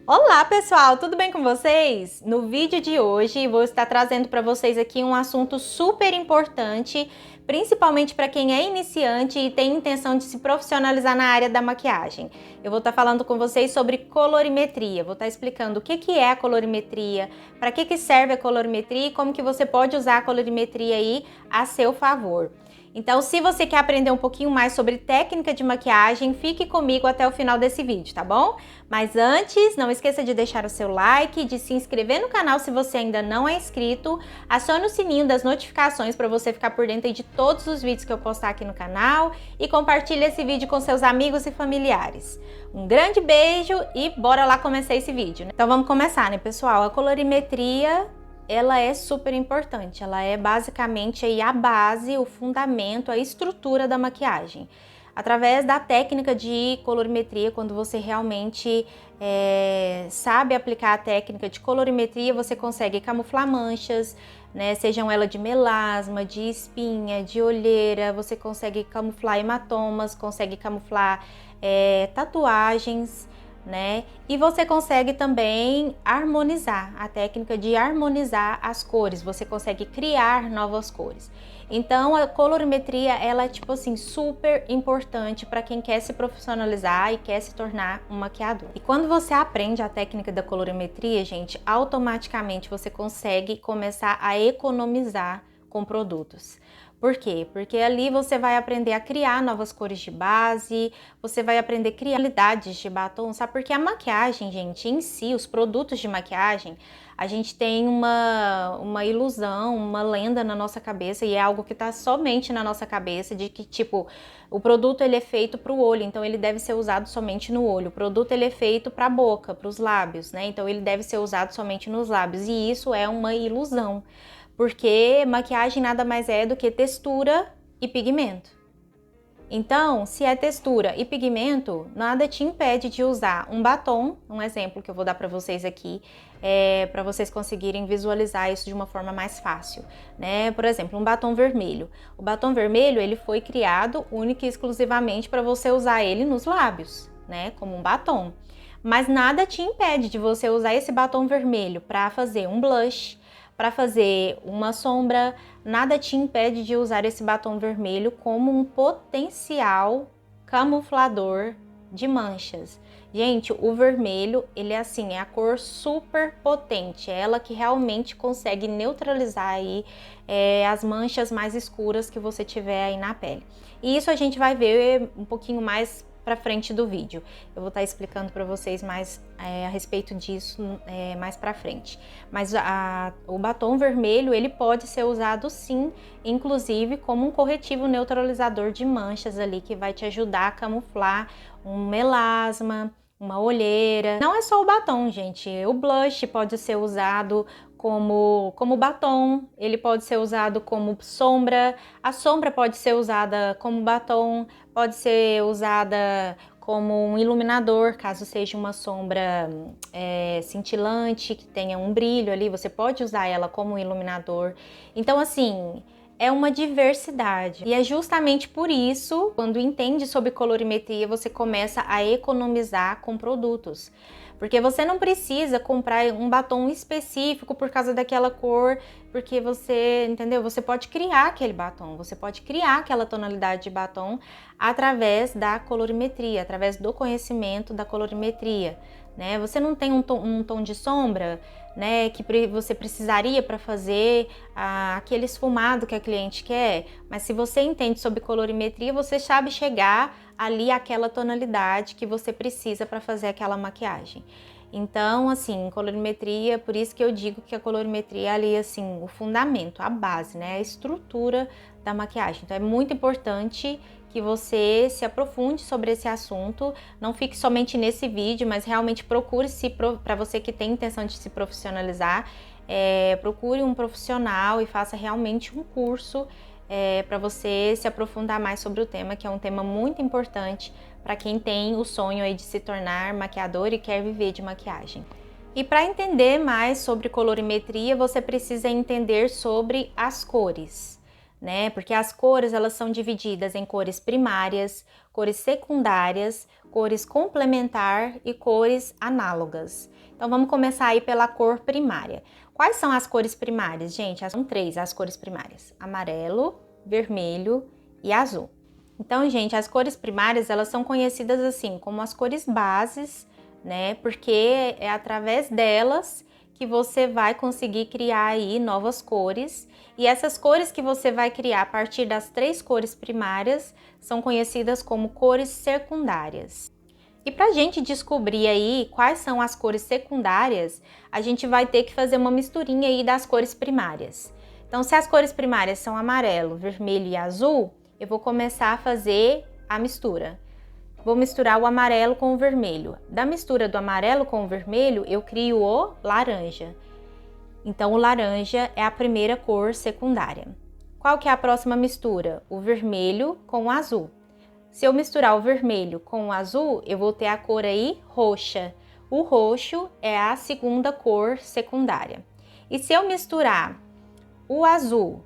Olá pessoal, tudo bem com vocês? No vídeo de hoje vou estar trazendo para vocês aqui um assunto super importante, principalmente para quem é iniciante e tem intenção de se profissionalizar na área da maquiagem. Eu vou estar falando com vocês sobre colorimetria, vou estar explicando o que é a colorimetria, para que serve a colorimetria e como que você pode usar a colorimetria aí a seu favor. Então, se você quer aprender um pouquinho mais sobre técnica de maquiagem, fique comigo até o final desse vídeo, tá bom? Mas antes, não esqueça de deixar o seu like, de se inscrever no canal se você ainda não é inscrito, acione o sininho das notificações para você ficar por dentro de todos os vídeos que eu postar aqui no canal e compartilhe esse vídeo com seus amigos e familiares. Um grande beijo e bora lá começar esse vídeo, né? Então vamos começar, né, pessoal? A colorimetria, ela é super importante, ela é basicamente aí a base, o fundamento, a estrutura da maquiagem. Através da técnica de colorimetria, quando você realmente sabe aplicar a técnica de colorimetria, você consegue camuflar manchas, né? Sejam elas de melasma, de espinha, de olheira, você consegue camuflar hematomas, consegue camuflar tatuagens, né? E você consegue também harmonizar, a técnica de harmonizar as cores, você consegue criar novas cores. Então a colorimetria, ela é tipo assim, super importante para quem quer se profissionalizar e quer se tornar um maquiador. E quando você aprende a técnica da colorimetria, gente, automaticamente você consegue começar a economizar com produtos. Por quê? Porque ali você vai aprender a criar novas cores de base, você vai aprender a criar qualidades de batom, sabe? Porque a maquiagem, gente, em si, os produtos de maquiagem, a gente tem uma ilusão, uma lenda na nossa cabeça, e é algo que tá somente na nossa cabeça, de que, tipo, o produto ele é feito para o olho, então ele deve ser usado somente no olho. O produto ele é feito para a boca, para os lábios, né? Então ele deve ser usado somente nos lábios, e isso é uma ilusão. Porque maquiagem nada mais é do que textura e pigmento. Então, se é textura e pigmento, nada te impede de usar um batom, um exemplo que eu vou dar para vocês aqui, para vocês conseguirem visualizar isso de uma forma mais fácil, né? Por exemplo, um batom vermelho. O batom vermelho, ele foi criado única e exclusivamente para você usar ele nos lábios, né? Como um batom. Mas nada te impede de você usar esse batom vermelho para fazer um blush, para fazer uma sombra, nada te impede de usar esse batom vermelho como um potencial camuflador de manchas. Gente, o vermelho, ele é assim, é a cor super potente, é ela que realmente consegue neutralizar aí as manchas mais escuras que você tiver aí na pele. E isso a gente vai ver um pouquinho mais para frente do vídeo. Eu vou estar explicando para vocês mais a respeito disso mais para frente. Mas o batom vermelho, ele pode ser usado sim, inclusive como um corretivo neutralizador de manchas ali, que vai te ajudar a camuflar um melasma, uma olheira. Não é só o batom, gente. O blush pode ser usado como batom, ele pode ser usado como sombra, a sombra pode ser usada como batom, pode ser usada como um iluminador, caso seja uma sombra cintilante, que tenha um brilho ali, você pode usar ela como um iluminador. Então, assim, é uma diversidade. E é justamente por isso, quando entende sobre colorimetria, você começa a economizar com produtos. Porque você não precisa comprar um batom específico por causa daquela cor, porque você, entendeu? Você pode criar aquele batom, você pode criar aquela tonalidade de batom através da colorimetria, através do conhecimento da colorimetria, né? Você não tem um tom de sombra, né, que você precisaria para fazer aquele esfumado que a cliente quer, mas se você entende sobre colorimetria, você sabe chegar ali àquela tonalidade que você precisa para fazer aquela maquiagem. Então, assim, colorimetria, por isso que eu digo que a colorimetria é ali, assim, o fundamento, a base, né, a estrutura da maquiagem. Então é muito importante que você se aprofunde sobre esse assunto, não fique somente nesse vídeo, mas realmente procure para você que tem intenção de se profissionalizar, procure um profissional e faça realmente um curso para você se aprofundar mais sobre o tema, que é um tema muito importante para quem tem o sonho aí de se tornar maquiador e quer viver de maquiagem. E para entender mais sobre colorimetria, você precisa entender sobre as cores, né? Porque as cores, elas são divididas em cores primárias, cores secundárias, cores complementar e cores análogas. Então, vamos começar aí pela cor primária. Quais são as cores primárias, gente? São 3 as cores primárias: amarelo, vermelho e azul. Então, gente, as cores primárias, elas são conhecidas assim como as cores bases, né? Porque é através delas que você vai conseguir criar aí novas cores. E essas cores que você vai criar a partir das 3 cores primárias são conhecidas como cores secundárias. E para a gente descobrir aí quais são as cores secundárias, a gente vai ter que fazer uma misturinha aí das cores primárias. Então, se as cores primárias são amarelo, vermelho e azul, eu vou começar a fazer a mistura. Vou misturar o amarelo com o vermelho. Da mistura do amarelo com o vermelho, eu crio o laranja. Então, o laranja é a primeira cor secundária. Qual que é a próxima mistura? O vermelho com o azul. Se eu misturar o vermelho com o azul, eu vou ter a cor aí roxa. O roxo é a segunda cor secundária. E se eu misturar o azul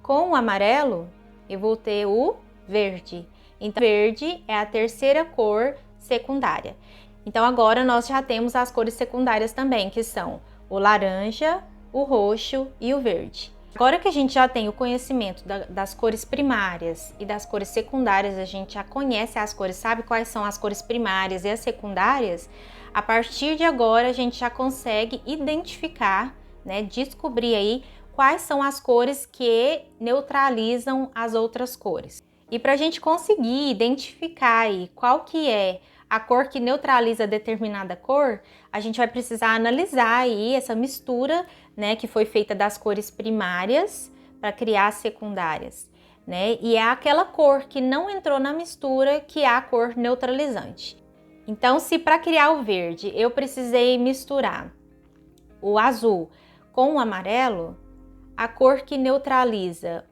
com o amarelo, eu vou ter o verde. Então, verde é a terceira cor secundária. Então, agora nós já temos as cores secundárias também, que são o laranja, o roxo e o verde. Agora que a gente já tem o conhecimento das cores primárias e das cores secundárias, a gente já conhece as cores, sabe quais são as cores primárias e as secundárias, a partir de agora a gente já consegue identificar, né, descobrir aí quais são as cores que neutralizam as outras cores. E para a gente conseguir identificar aí qual que é a cor que neutraliza determinada cor, a gente vai precisar analisar aí essa mistura, né, que foi feita das cores primárias para criar as secundárias, né? E é aquela cor que não entrou na mistura que é a cor neutralizante. Então, se para criar o verde eu precisei misturar o azul com o amarelo, a cor que neutraliza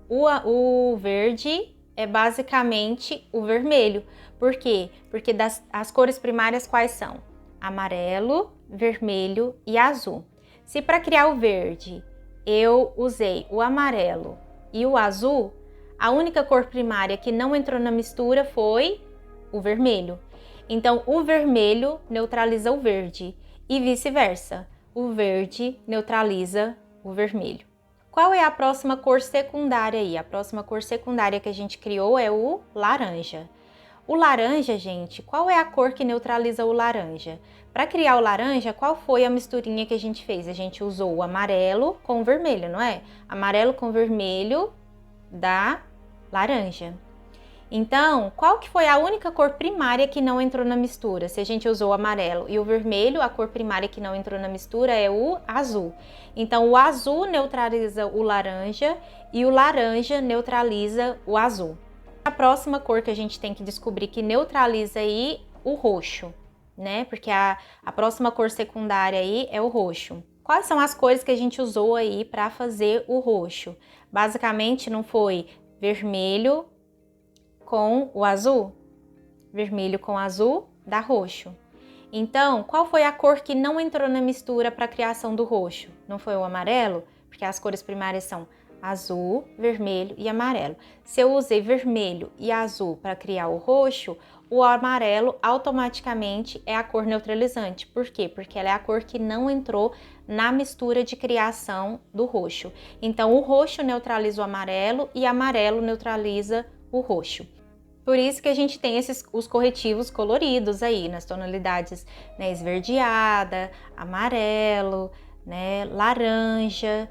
o verde é basicamente o vermelho. Por quê? Porque as cores primárias quais são? Amarelo, vermelho e azul. Se para criar o verde eu usei o amarelo e o azul, a única cor primária que não entrou na mistura foi o vermelho. Então, o vermelho neutraliza o verde e vice-versa. O verde neutraliza o vermelho. Qual é a próxima cor secundária aí? A próxima cor secundária que a gente criou é o laranja. O laranja, gente, qual é a cor que neutraliza o laranja? Para criar o laranja, qual foi a misturinha que a gente fez? A gente usou o amarelo com o vermelho, não é? Amarelo com vermelho dá laranja. Então, qual que foi a única cor primária que não entrou na mistura? Se a gente usou o amarelo e o vermelho, a cor primária que não entrou na mistura é o azul. Então, o azul neutraliza o laranja e o laranja neutraliza o azul. A próxima cor que a gente tem que descobrir que neutraliza aí o roxo, né? Porque a próxima cor secundária aí é o roxo. Quais são as cores que a gente usou aí para fazer o roxo? Basicamente, não foi vermelho com o azul? Vermelho com azul dá roxo. Então, qual foi a cor que não entrou na mistura para a criação do roxo? Não foi o amarelo? Porque as cores primárias são azul, vermelho e amarelo. Se eu usei vermelho e azul para criar o roxo, o amarelo automaticamente é a cor neutralizante. Por quê? Porque ela é a cor que não entrou na mistura de criação do roxo. Então, o roxo neutraliza o amarelo e amarelo neutraliza o roxo. Por isso que a gente tem os corretivos coloridos aí, nas tonalidades, né, esverdeada, amarelo, né, laranja,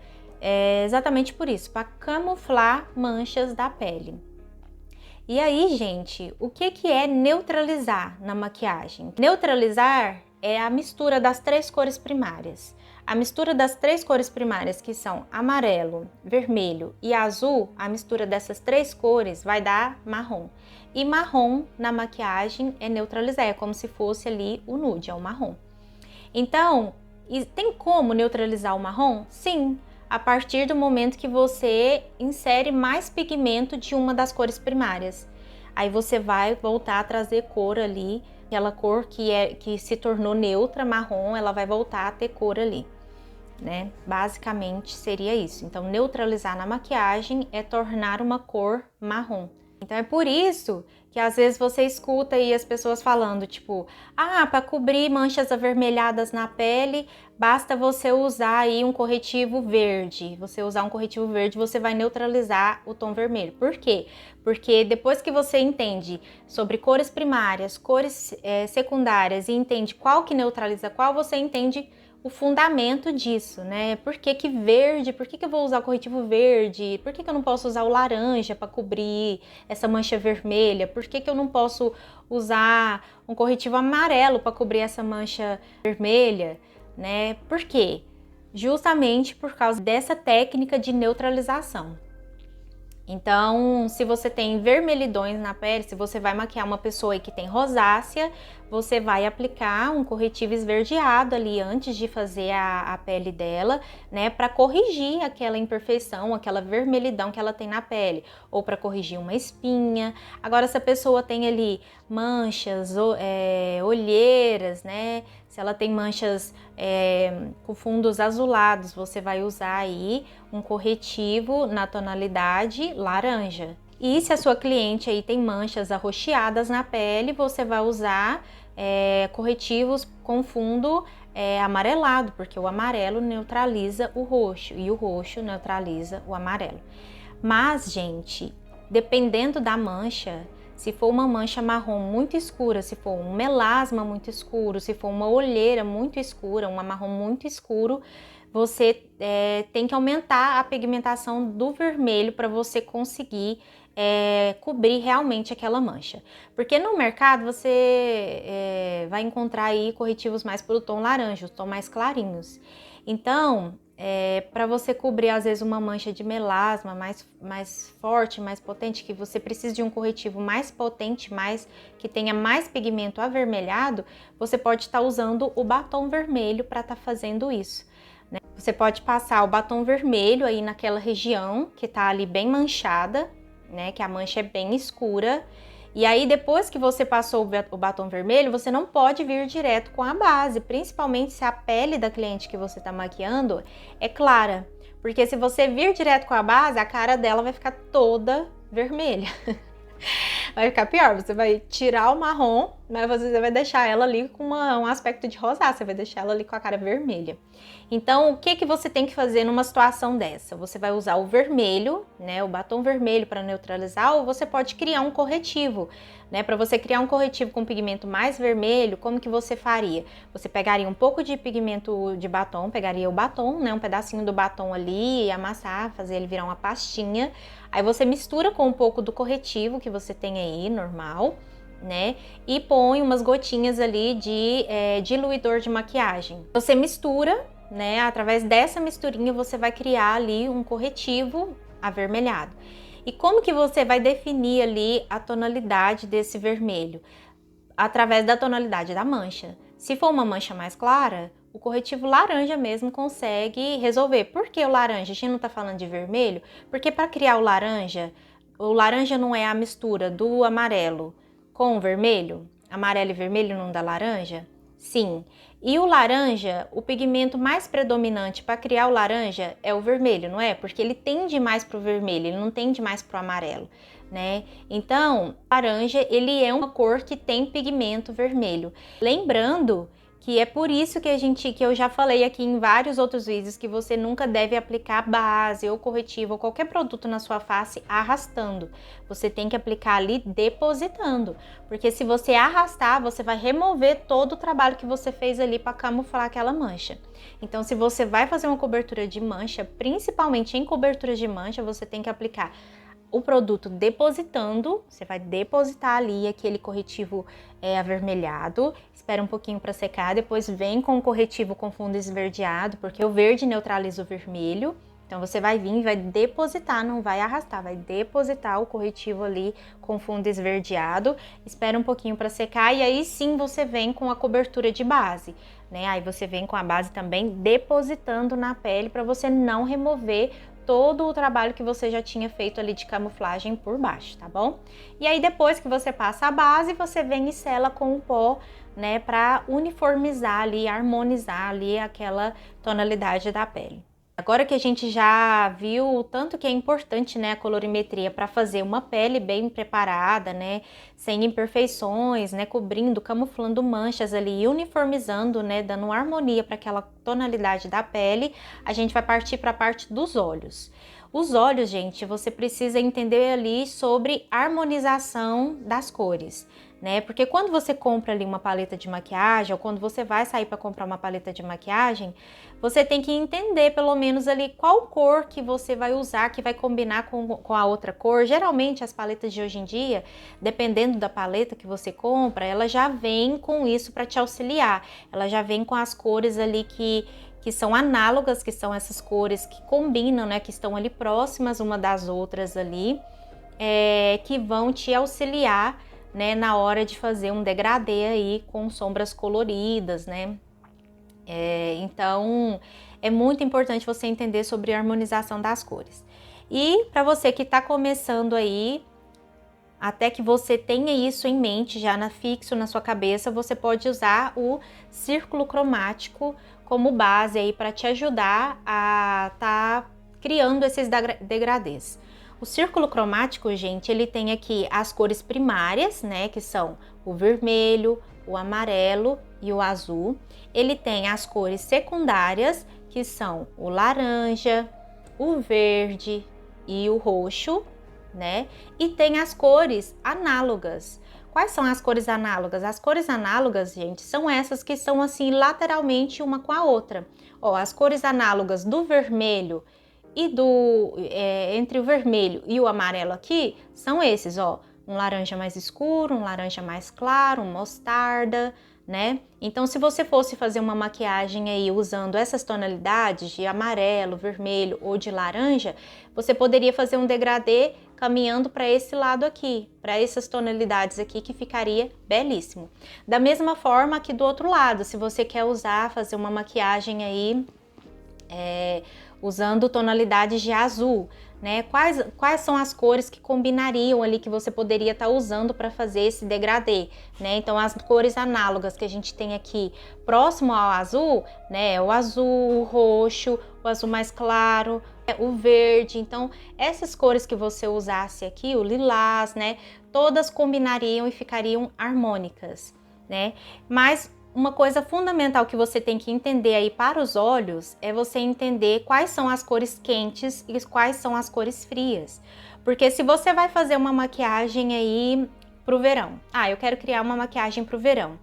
exatamente por isso, para camuflar manchas da pele. E aí, gente, o que é neutralizar na maquiagem? Neutralizar é a mistura das 3 cores primárias. A mistura das 3 cores primárias, que são amarelo, vermelho e azul, a mistura dessas 3 cores vai dar marrom. E marrom na maquiagem é neutralizar, é como se fosse ali o nude, é o marrom. Então, tem como neutralizar o marrom? Sim, a partir do momento que você insere mais pigmento de uma das cores primárias. Aí você vai voltar a trazer cor ali, aquela cor que se tornou neutra, marrom, ela vai voltar a ter cor ali. né? Basicamente seria isso. Então, neutralizar na maquiagem é tornar uma cor marrom. Então é por isso que às vezes você escuta aí as pessoas falando, tipo, para cobrir manchas avermelhadas na pele, basta você usar aí um corretivo verde. Você usar um corretivo verde, você vai neutralizar o tom vermelho. Por quê? Porque depois que você entende sobre cores primárias, cores secundárias e entende qual que neutraliza qual, você entende o fundamento disso, né? Por que que verde? Por que que eu vou usar o corretivo verde? Por que que eu não posso usar o laranja para cobrir essa mancha vermelha? Por que que eu não posso usar um corretivo amarelo para cobrir essa mancha vermelha, né? Por quê? Justamente por causa dessa técnica de neutralização. Então, se você tem vermelhidões na pele, se você vai maquiar uma pessoa aí que tem rosácea, você vai aplicar um corretivo esverdeado ali antes de fazer a pele dela, né, para corrigir aquela imperfeição, aquela vermelhidão que ela tem na pele, ou para corrigir uma espinha. Agora, se a pessoa tem ali manchas, olheiras, né, se ela tem manchas com fundos azulados, você vai usar aí um corretivo na tonalidade laranja. E se a sua cliente aí tem manchas arroxeadas na pele, você vai usar corretivos com fundo amarelado, porque o amarelo neutraliza o roxo e o roxo neutraliza o amarelo. Mas, gente, dependendo da mancha, se for uma mancha marrom muito escura, se for um melasma muito escuro, se for uma olheira muito escura, um marrom muito escuro, você tem que aumentar a pigmentação do vermelho para você conseguir cobrir realmente aquela mancha. Porque no mercado você vai encontrar aí corretivos mais pro tom laranja, os tons mais clarinhos. Então, para você cobrir às vezes uma mancha de melasma mais forte, mais potente, que você precisa de um corretivo mais potente, que tenha mais pigmento avermelhado, você pode estar usando o batom vermelho para estar fazendo isso, né? Você pode passar o batom vermelho aí naquela região que tá ali bem manchada, né? Que a mancha é bem escura. E aí, depois que você passou o batom vermelho, você não pode vir direto com a base, principalmente se a pele da cliente que você tá maquiando é clara. Porque se você vir direto com a base, a cara dela vai ficar toda vermelha. Vai ficar pior, você vai tirar o marrom, mas você vai deixar ela ali com um aspecto de rosácea, você vai deixar ela ali com a cara vermelha. Então, o que você tem que fazer numa situação dessa? Você vai usar o vermelho, né, o batom vermelho para neutralizar, ou você pode criar um corretivo, né? Para você criar um corretivo com pigmento mais vermelho, como que você faria? Você pegaria um pouco de pigmento de batom, pegaria o batom, né, um pedacinho do batom ali, amassar, fazer ele virar uma pastinha. Aí você mistura com um pouco do corretivo que você tem aí, normal, né? E põe umas gotinhas ali de diluidor de maquiagem. Você mistura, né? Através dessa misturinha você vai criar ali um corretivo avermelhado. E como que você vai definir ali a tonalidade desse vermelho? Através da tonalidade da mancha. Se for uma mancha mais clara, o corretivo laranja mesmo consegue resolver. Por que o laranja? A gente não tá falando de vermelho? Porque para criar o laranja não é a mistura do amarelo com o vermelho? Amarelo e vermelho não dá laranja? Sim. E o laranja, o pigmento mais predominante para criar o laranja é o vermelho, não é? Porque ele tende mais para o vermelho, ele não tende mais para o amarelo, né? Então, laranja, ele é uma cor que tem pigmento vermelho. Lembrando que é por isso que eu já falei aqui em vários outros vídeos que você nunca deve aplicar base ou corretivo ou qualquer produto na sua face arrastando. Você tem que aplicar ali depositando, porque se você arrastar, você vai remover todo o trabalho que você fez ali para camuflar aquela mancha. Então, se você vai fazer uma cobertura de mancha, principalmente em coberturas de mancha, você tem que aplicar o produto depositando, você vai depositar ali aquele corretivo avermelhado, espera um pouquinho para secar, depois vem com o corretivo com fundo esverdeado, porque o verde neutraliza o vermelho. Então você vai vir e vai depositar, não vai arrastar, vai depositar o corretivo ali com fundo esverdeado, espera um pouquinho para secar e aí sim você vem com a cobertura de base, né? Aí você vem com a base também depositando na pele para você não remover todo o trabalho que você já tinha feito ali de camuflagem por baixo, tá bom? E aí depois que você passa a base, você vem e sela com o pó, né, para uniformizar ali, harmonizar ali aquela tonalidade da pele. Agora que a gente já viu o tanto que é importante, né, a colorimetria para fazer uma pele bem preparada, né, sem imperfeições, né, cobrindo, camuflando manchas ali e uniformizando, né, dando harmonia para aquela tonalidade da pele, a gente vai partir para a parte dos olhos. Os olhos, gente, você precisa entender ali sobre harmonização das cores, né? Porque quando você compra ali uma paleta de maquiagem, ou quando você vai sair para comprar uma paleta de maquiagem, você tem que entender pelo menos ali qual cor que você vai usar, que vai combinar com a outra cor. Geralmente as paletas de hoje em dia, dependendo da paleta que você compra, ela já vem com isso para te auxiliar. Ela já vem com as cores ali que são análogas, que são essas cores que combinam, né, que estão ali próximas uma das outras ali, que vão te auxiliar, né, na hora de fazer um degradê aí com sombras coloridas, né? Então, é muito importante você entender sobre a harmonização das cores. E para você que está começando aí, até que você tenha isso em mente, já fixo na sua cabeça, você pode usar o círculo cromático como base aí para te ajudar a estar criando esses degradês. O círculo cromático, gente, ele tem aqui as cores primárias, né, que são o vermelho, o amarelo e o azul. Ele tem as cores secundárias, que são o laranja, o verde e o roxo, né? E tem as cores análogas. Quais são as cores análogas? As cores análogas, gente, são essas que são assim lateralmente uma com a outra. Ó, as cores análogas do vermelho e entre o vermelho e o amarelo aqui são esses, ó, um laranja mais escuro, um laranja mais claro, um mostarda, né? Então, se você fosse fazer uma maquiagem aí usando essas tonalidades de amarelo, vermelho ou de laranja, você poderia fazer um degradê caminhando para esse lado aqui, para essas tonalidades aqui, que ficaria belíssimo. Da mesma forma aqui do outro lado, se você quer fazer uma maquiagem aí usando tonalidades de azul, né? Quais são as cores que combinariam ali, que você poderia estar usando para fazer esse degradê, né? Então, as cores análogas que a gente tem aqui próximo ao azul, né? O azul, o roxo, o azul mais claro, o verde. Então, essas cores que você usasse aqui, o lilás, né? Todas combinariam e ficariam harmônicas, né? Mas uma coisa fundamental que você tem que entender aí para os olhos é você entender quais são as cores quentes e quais são as cores frias. Porque se você vai fazer uma maquiagem aí pro verão, eu quero criar uma maquiagem pro verão,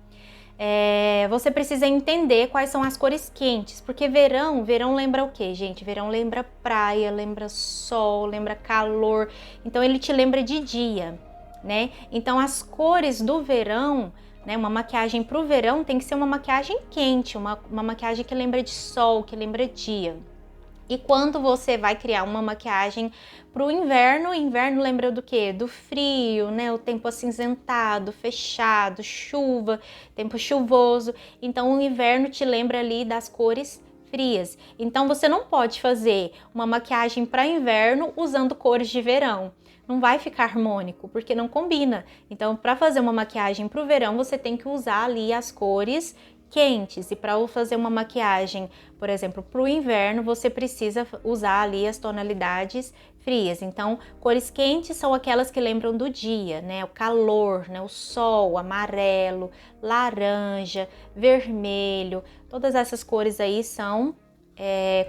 você precisa entender quais são as cores quentes, porque verão lembra o quê, gente? Verão lembra praia, lembra sol, lembra calor, então ele te lembra de dia, né? Então as cores do verão, né, uma maquiagem para o verão tem que ser uma maquiagem quente, uma maquiagem que lembra de sol, que lembra dia. E quando você vai criar uma maquiagem para o inverno lembra do quê? Do frio, né? O tempo acinzentado, fechado, chuva, tempo chuvoso. Então o inverno te lembra ali das cores frias. Então você não pode fazer uma maquiagem para inverno usando cores de verão. Não vai ficar harmônico, porque não combina. Então, para fazer uma maquiagem para o verão, você tem que usar ali as cores quentes. E para fazer uma maquiagem, por exemplo, para o inverno, você precisa usar ali as tonalidades frias. Então, cores quentes são aquelas que lembram do dia, né? O calor, né? O sol, o amarelo, laranja, vermelho. Todas essas cores aí são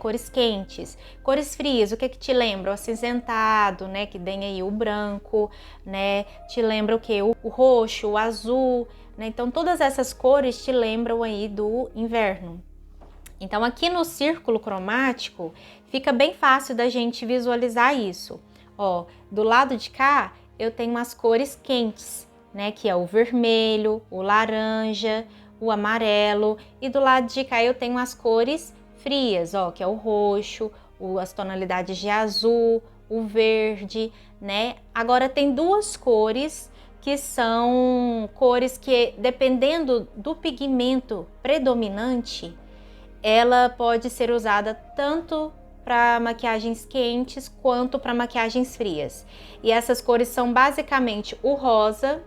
cores quentes. Cores frias, o que te lembra? O acinzentado, né? Que tem aí o branco, né? Te lembra o que? O roxo, o azul, né? Então todas essas cores te lembram aí do inverno. Então aqui no círculo cromático fica bem fácil da gente visualizar isso. Ó, do lado de cá eu tenho as cores quentes, né? Que é o vermelho, o laranja, o amarelo, e do lado de cá eu tenho as cores frias, ó, que é o roxo, as tonalidades de azul, o verde, né? Agora tem duas cores que são cores que, dependendo do pigmento predominante, ela pode ser usada tanto para maquiagens quentes quanto para maquiagens frias. E essas cores são basicamente o rosa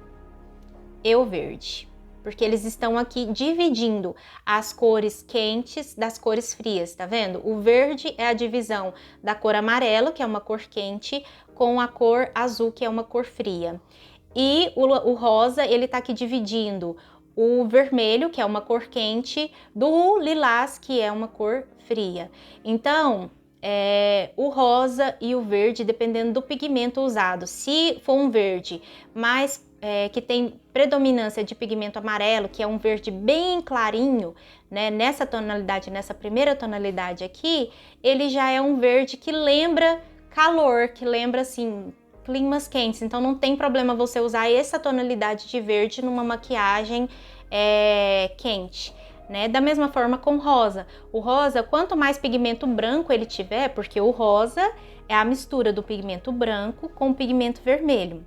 e o verde, porque eles estão aqui dividindo as cores quentes das cores frias, tá vendo? O verde é a divisão da cor amarelo, que é uma cor quente, com a cor azul, que é uma cor fria. E o rosa, ele tá aqui dividindo o vermelho, que é uma cor quente, do lilás, que é uma cor fria. Então, o rosa e o verde, dependendo do pigmento usado. Se for um verde mais que tem predominância de pigmento amarelo, que é um verde bem clarinho, né, nessa tonalidade, nessa primeira tonalidade aqui, ele já é um verde que lembra calor, que lembra assim climas quentes. Então não tem problema você usar essa tonalidade de verde numa maquiagem quente. Né? Da mesma forma com rosa. O rosa, quanto mais pigmento branco ele tiver, porque o rosa é a mistura do pigmento branco com o pigmento vermelho.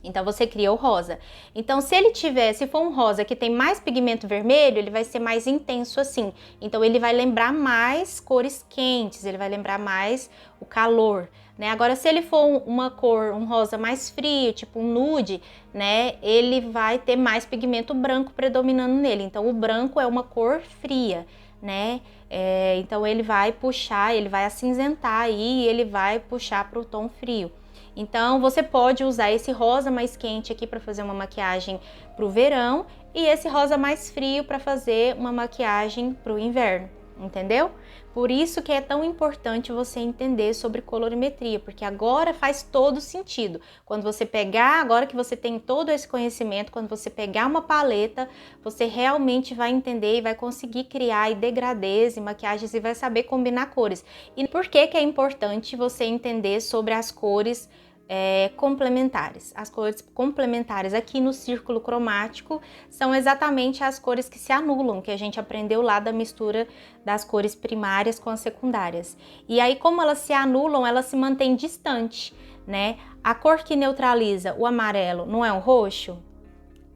Então você cria o rosa. Então se for um rosa que tem mais pigmento vermelho, ele vai ser mais intenso assim. Então ele vai lembrar mais cores quentes, ele vai lembrar mais o calor, né? Agora se ele for uma cor, um rosa mais frio, tipo um nude, né? Ele vai ter mais pigmento branco predominando nele. Então o branco é uma cor fria, né? Então ele vai puxar, ele vai acinzentar aí e ele vai puxar para o tom frio. Então você pode usar esse rosa mais quente aqui para fazer uma maquiagem para o verão e esse rosa mais frio para fazer uma maquiagem para o inverno, entendeu? Por isso que é tão importante você entender sobre colorimetria, porque agora faz todo sentido. Quando você pegar, agora que você tem todo esse conhecimento, quando você pegar uma paleta, você realmente vai entender e vai conseguir criar e degradês e maquiagens e vai saber combinar cores. E por que que é importante você entender sobre as cores complementares? As cores complementares aqui no círculo cromático são exatamente as cores que se anulam, que a gente aprendeu lá da mistura das cores primárias com as secundárias. E aí, como elas se anulam, elas se mantêm distantes, né? A cor que neutraliza o amarelo não é um roxo?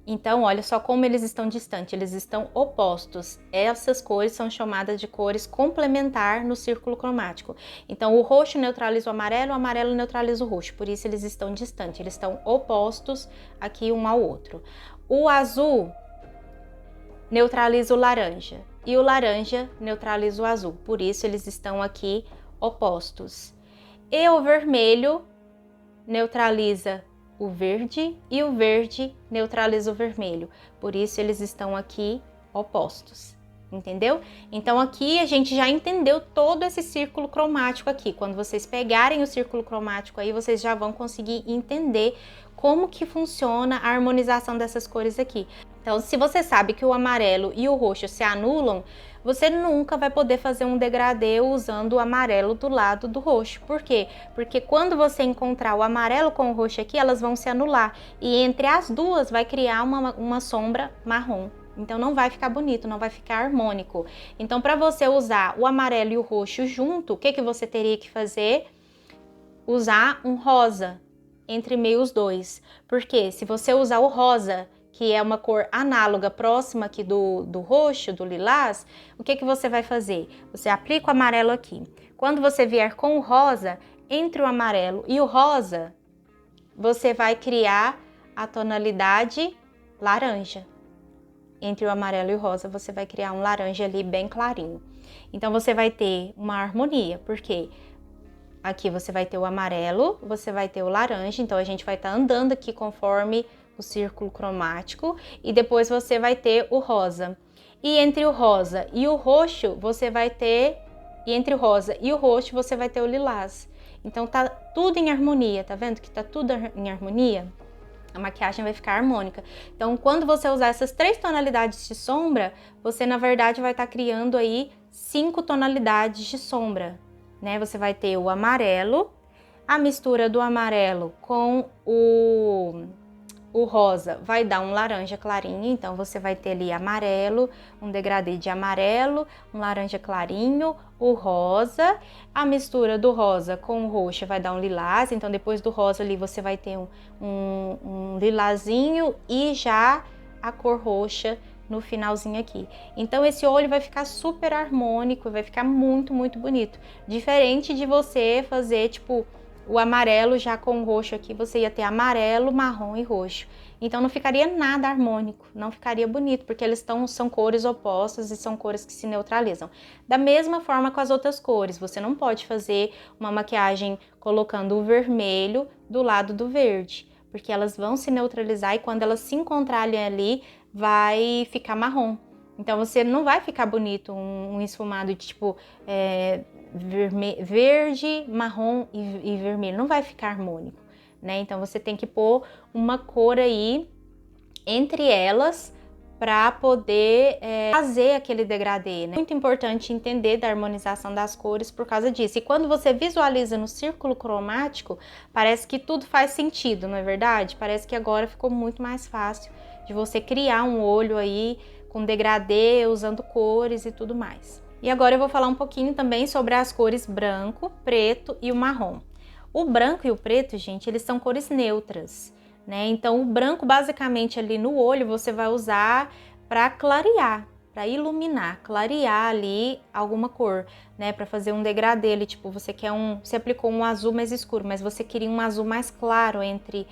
Então, olha só como eles estão distantes, eles estão opostos. Essas cores são chamadas de cores complementar no círculo cromático. Então, o roxo neutraliza o amarelo neutraliza o roxo, por isso eles estão distantes, eles estão opostos aqui um ao outro. O azul neutraliza o laranja e o laranja neutraliza o azul, por isso eles estão aqui opostos. E o vermelho neutraliza o verde e o verde neutraliza o vermelho, por isso eles estão aqui opostos, entendeu? Então aqui a gente já entendeu todo esse círculo cromático aqui. Quando vocês pegarem o círculo cromático aí, vocês já vão conseguir entender como que funciona a harmonização dessas cores aqui. Então, se você sabe que o amarelo e o roxo se anulam, você nunca vai poder fazer um degradê usando o amarelo do lado do roxo. Por quê? Porque quando você encontrar o amarelo com o roxo aqui, elas vão se anular. E entre as duas vai criar uma sombra marrom. Então não vai ficar bonito, não vai ficar harmônico. Então para você usar o amarelo e o roxo junto, o que que você teria que fazer? Usar um rosa entre meio os dois. Porque se você usar o rosa, que é uma cor análoga, próxima aqui do roxo, do lilás, o que que você vai fazer? Você aplica o amarelo aqui. Quando você vier com o rosa, entre o amarelo e o rosa, você vai criar a tonalidade laranja. Entre o amarelo e o rosa, você vai criar um laranja ali bem clarinho. Então, você vai ter uma harmonia, porque aqui você vai ter o amarelo, você vai ter o laranja, então a gente vai estar andando aqui conforme o círculo cromático e depois você vai ter o rosa. E entre o rosa e o roxo, você vai ter, e entre o rosa e o roxo, você vai ter o lilás. Então tá tudo em harmonia, tá vendo que tá tudo em harmonia? A maquiagem vai ficar harmônica. Então, quando você usar essas 3 tonalidades de sombra, você na verdade vai estar criando aí 5 tonalidades de sombra, né? Você vai ter o amarelo, a mistura do amarelo com o rosa vai dar um laranja clarinho, então você vai ter ali amarelo, um degradê de amarelo, um laranja clarinho, o rosa, a mistura do rosa com o roxo vai dar um lilás, então depois do rosa ali você vai ter um lilazinho e já a cor roxa no finalzinho aqui. Então esse olho vai ficar super harmônico, vai ficar muito, muito bonito. Diferente de você fazer, tipo, o amarelo já com o roxo aqui, você ia ter amarelo, marrom e roxo. Então não ficaria nada harmônico, não ficaria bonito, porque são cores opostas e são cores que se neutralizam. Da mesma forma com as outras cores, você não pode fazer uma maquiagem colocando o vermelho do lado do verde, porque elas vão se neutralizar e quando elas se encontrarem ali, vai ficar marrom. Então você não vai ficar bonito um esfumado de tipo verde, marrom e vermelho, não vai ficar harmônico, né? Então você tem que pôr uma cor aí entre elas para poder fazer aquele degradê, né? Muito importante entender da harmonização das cores por causa disso. E quando você visualiza no círculo cromático, parece que tudo faz sentido, não é verdade? Parece que agora ficou muito mais fácil de você criar um olho aí com degradê, usando cores e tudo mais. E agora eu vou falar um pouquinho também sobre as cores branco, preto e o marrom. O branco e o preto, gente, eles são cores neutras, né? Então o branco basicamente ali no olho você vai usar para clarear, para iluminar, clarear ali alguma cor, né? Para fazer um degradê ali, tipo, você aplicou um azul mais escuro, mas você queria um azul mais claro entre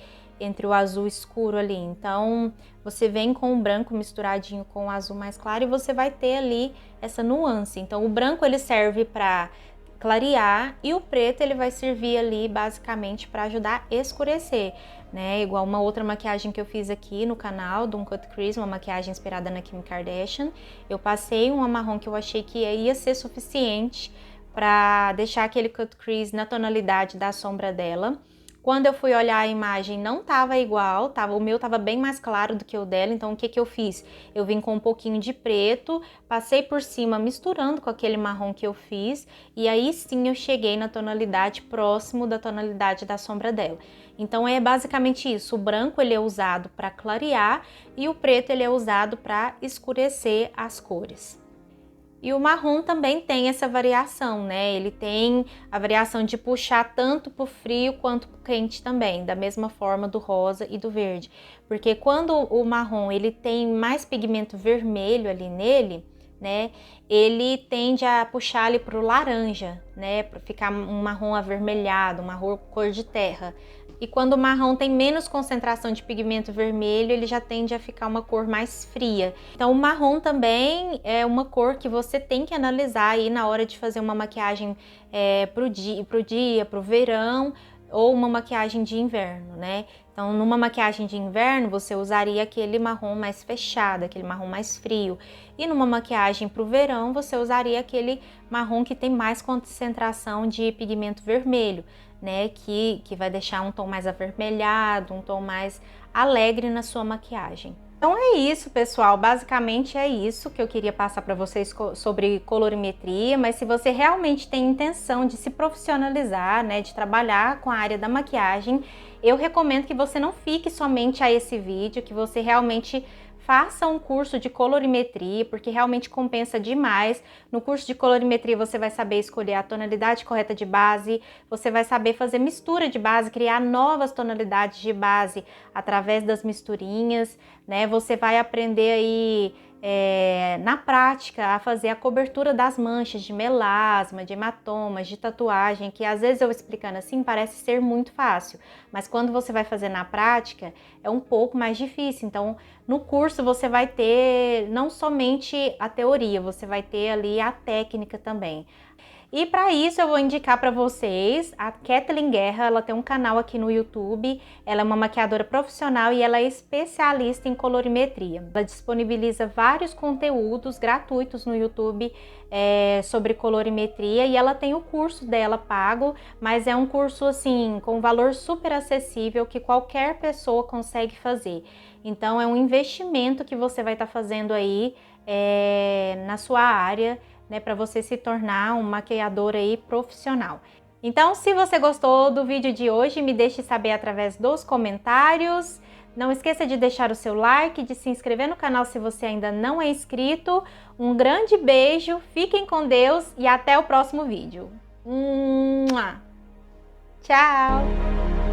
o azul escuro ali. Então você vem com o branco misturadinho com o azul mais claro e você vai ter ali essa nuance. Então o branco ele serve para clarear e o preto ele vai servir ali basicamente para ajudar a escurecer, né? Igual uma outra maquiagem que eu fiz aqui no canal, do Cut Crease, uma maquiagem inspirada na Kim Kardashian. Eu passei um marrom que eu achei que ia ser suficiente para deixar aquele cut crease na tonalidade da sombra dela. Quando eu fui olhar a imagem não tava igual, o meu tava bem mais claro do que o dela, então o que que eu fiz? Eu vim com um pouquinho de preto, passei por cima misturando com aquele marrom que eu fiz, e aí sim eu cheguei na tonalidade próximo da tonalidade da sombra dela. Então é basicamente isso, o branco ele é usado para clarear e o preto ele é usado para escurecer as cores. E o marrom também tem essa variação, né? Ele tem a variação de puxar tanto pro frio quanto pro quente também, da mesma forma do rosa e do verde. Porque quando o marrom ele tem mais pigmento vermelho ali nele, né? Ele tende a puxar ali pro laranja, né? Para ficar um marrom avermelhado, uma cor de terra. E quando o marrom tem menos concentração de pigmento vermelho, ele já tende a ficar uma cor mais fria. Então o marrom também é uma cor que você tem que analisar aí na hora de fazer uma maquiagem pro verão ou uma maquiagem de inverno, né? Então numa maquiagem de inverno você usaria aquele marrom mais fechado, aquele marrom mais frio. E numa maquiagem pro verão você usaria aquele marrom que tem mais concentração de pigmento vermelho, né, que vai deixar um tom mais avermelhado, um tom mais alegre na sua maquiagem. Então é isso, pessoal, basicamente é isso que eu queria passar para vocês sobre colorimetria, mas se você realmente tem intenção de se profissionalizar, né, de trabalhar com a área da maquiagem, eu recomendo que você não fique somente a esse vídeo, que você realmente faça um curso de colorimetria, porque realmente compensa demais. No curso de colorimetria você vai saber escolher a tonalidade correta de base, você vai saber fazer mistura de base, criar novas tonalidades de base através das misturinhas, né? Você vai aprender aí na prática a fazer a cobertura das manchas de melasma, de hematomas, de tatuagem, que às vezes eu explicando assim parece ser muito fácil, mas quando você vai fazer na prática é um pouco mais difícil. Então no curso você vai ter não somente a teoria, você vai ter ali a técnica também. E para isso eu vou indicar para vocês a Kathleen Guerra. Ela tem um canal aqui no YouTube, ela é uma maquiadora profissional e ela é especialista em colorimetria. Ela disponibiliza vários conteúdos gratuitos no YouTube sobre colorimetria e ela tem o curso dela pago, mas é um curso assim com valor super acessível que qualquer pessoa consegue fazer. Então é um investimento que você vai estar fazendo aí na sua área, né, para você se tornar um maquiador aí profissional. Então, se você gostou do vídeo de hoje, me deixe saber através dos comentários. Não esqueça de deixar o seu like, de se inscrever no canal se você ainda não é inscrito. Um grande beijo, fiquem com Deus e até o próximo vídeo. Tchau!